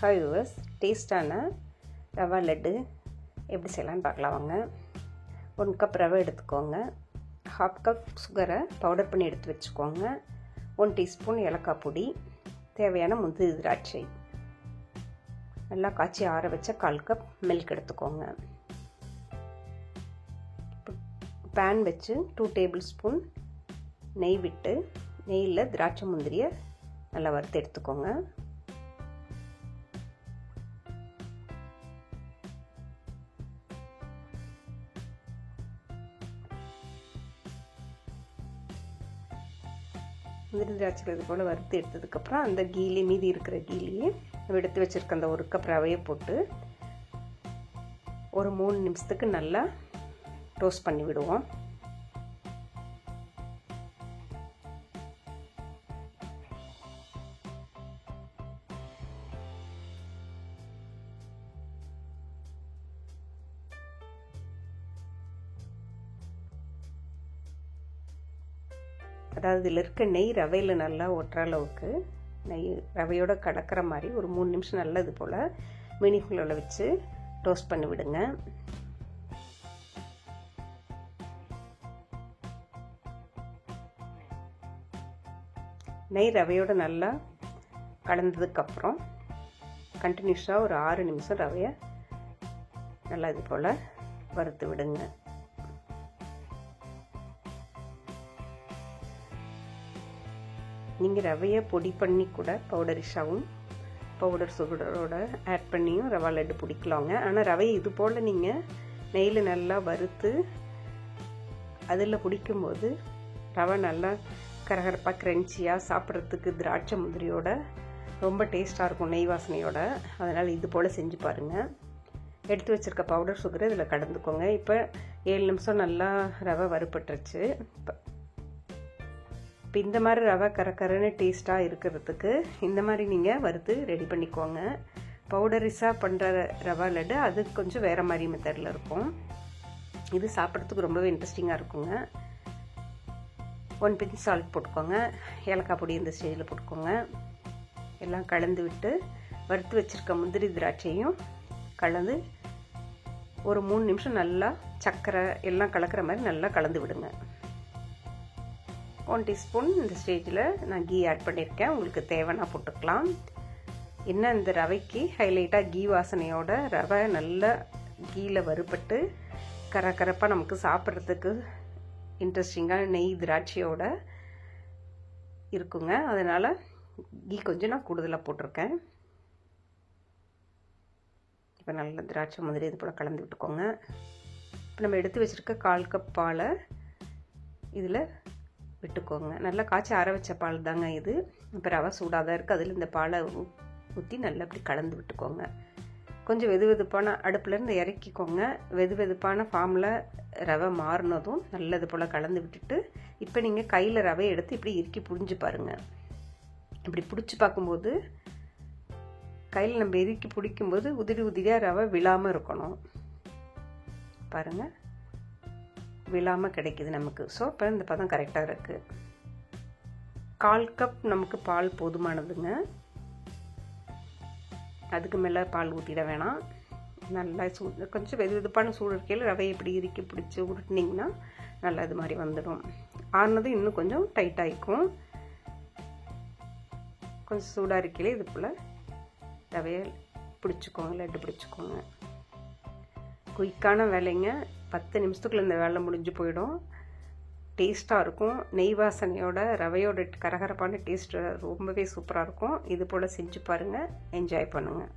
Hi viewers, டேஸ்டான ரவா லட்டு எப்படி செய்யலான்னு பார்க்கலாம் வாங்க. 1 கப் ரவை எடுத்துக்கோங்க. 1/2 கப் சுகரை பவுடர் பண்ணி எடுத்து வச்சுக்கோங்க. 1 டீஸ்பூன் ஏலக்காய் பொடி, தேவையான முந்திரி திராட்சை, நல்லா காய்ச்சி ஆற வச்ச 1/4 கப் மில்க் எடுத்துக்கோங்க. பேன் வச்சு 2 டேபிள் ஸ்பூன் நெய் விட்டு நெய்யில் திராட்சை முந்திரியை நல்லா வறுத்து எடுத்துக்கோங்க. முந்திரி திராட்சை இது போல் வறுத்து எடுத்ததுக்கப்புறம் அந்த மீதி இருக்கிற கீலியே எடுத்து வச்சுருக்க அந்த 1 கப் ரவையை போட்டு ஒரு 3 நிமிஷத்துக்கு நல்லா டோஸ்ட் பண்ணி விடுவோம். அதாவது இதில் இருக்க நெய் ரவையில் நல்லா ஒட்டுற அளவுக்கு நெய் ரவையோட கலக்கிற மாதிரி ஒரு 3 நிமிஷம் நல்லா இது போல் மினி ஃப்ளேமில் வச்சு டோஸ்ட் பண்ணி விடுங்க. நெய் ரவையோட நல்லா கலந்ததுக்கப்புறம் கண்டினியூஸாக ஒரு 6 நிமிஷம் ரவையை நல்லா இது போல் வறுத்து விடுங்க. நீங்கள் ரவையை பொடி பண்ணி கூட பவுடர் சுகரோட ஆட் பண்ணியும் ரவா லட்டு பிடிக்கலாங்க. ஆனால் ரவையை இது போல் நீங்கள் நெய்யில் நல்லா வறுத்து அதில் பிடிக்கும்போது ரவை நல்லா கரகரப்பாக க்ரன்ச்சியாக சாப்பிட்றதுக்கு திராட்சை முந்திரியோட ரொம்ப டேஸ்ட்டாக இருக்கும், நெய் வாசனையோட. அதனால் இது போல் செஞ்சு பாருங்கள். எடுத்து வச்சுருக்க பவுடர் சுகரை இதில் கலந்துக்கோங்க. இப்போ 7 நிமிஷம் நல்லா ரவை வறுபட்டுருச்சு. இப்போ இந்த மாதிரி ரவை கரக்கரன்னு டேஸ்ட்டாக இருக்கிறதுக்கு இந்த மாதிரி நீங்கள் வறுத்து ரெடி பண்ணிக்கோங்க. பவுடரிஸாக பண்ணுற ரவா லட்டு அது கொஞ்சம் வேறு மாதிரி மெத்தடில் இருக்கும். இது சாப்பிட்றதுக்கு ரொம்பவே இன்ட்ரெஸ்டிங்காக இருக்குங்க. 1 பிஞ்ச் சால்ட் போட்டுக்கோங்க. ஏலக்காய் பொடி இந்த ஸ்டேஜில் போட்டுக்கோங்க. எல்லாம் கலந்து விட்டு வறுத்து வச்சுருக்க முந்திரி திராட்சையும் கலந்து ஒரு 3 நிமிஷம் நல்லா சர்க்கரை எல்லாம் கலக்கிற மாதிரி நல்லா கலந்து விடுங்க. 1 டீஸ்பூன் இந்த ஸ்டேஜில் நான் கீ ஆட் பண்ணியிருக்கேன். உங்களுக்கு தேவைன்னா போட்டுக்கலாம். என்ன இந்த ரவைக்கு ஹைலைட்டாக கீ வாசனையோட ரவை நல்லா கீயில் வறுபட்டு கரகரப்பாக நமக்கு சாப்பிட்றதுக்கு இன்ட்ரெஸ்டிங்காக நெய் திராட்சையோட இருக்குங்க. அதனால் கீ கொஞ்சம் நான் கூடுதலாக போட்டிருக்கேன். இப்போ நல்லா திராட்சை முந்திரி இது போல் கலந்து விட்டுக்கோங்க. இப்போ நம்ம எடுத்து வச்சுருக்க 1/4 கப் பாலை இதில் விட்டுக்கோங்க. நல்லா காய்ச்சி ஆற வச்ச பால் தாங்க இது. இப்போ ரவை சூடாக தான் இருக்குது. அதில் இந்த பாலை ஊற்றி நல்லா இப்படி கலந்து விட்டுக்கோங்க. கொஞ்சம் வெதுவெதுப்பான அடுப்புலேருந்து இறக்கிக்கோங்க. வெதுவெதுப்பான ஃபார்மில் ரவை மாறினதும் நல்லது போல் கலந்து விட்டுட்டு இப்போ நீங்கள் கையில் ரவையை எடுத்து இப்படி இறுக்கி புழிஞ்சு பாருங்கள். இப்படி பிடிச்சி பார்க்கும்போது கையில் நம்ம இறுக்கி பிடிக்கும்போது உதிரியாக ரவை விழாமல் இருக்கணும். பாருங்கள், விழாமல் கிடைக்குது நமக்கு. ஸோ இப்போ இந்த பதம் கரெக்டாக இருக்குது. 1/4 கப் நமக்கு பால் போதுமானதுங்க. அதுக்கு மேலே பால் ஊற்றிட வேணாம். நல்லா கொஞ்சம் வெதுவெதுப்பான சூடு இருக்கையில் ரவையை இப்படி இறுக்கி பிடிச்சி உருட்டினீங்கன்னா நல்லா இது மாதிரி வந்துடும். ஆறுனதும் இன்னும் கொஞ்சம் டைட்டாகிக்கும். கொஞ்சம் சூடாக இருக்கையிலே இது போல் ரவையை பிடிச்சிக்கோங்க, லட்டு பிடிச்சிக்கோங்க. குயிக்கான வேலைங்க. 10 நிமிஷத்துக்குள்ள இந்த வேலை முடிஞ்சு போயிடும். டேஸ்ட்டாக இருக்கும். நெய் வாசனையோட ரவையோட கரகரப்பான டேஸ்ட் ரொம்பவே சூப்பராக இருக்கும். இது போல் செஞ்சு பாருங்கள், என்ஜாய் பண்ணுங்கள்.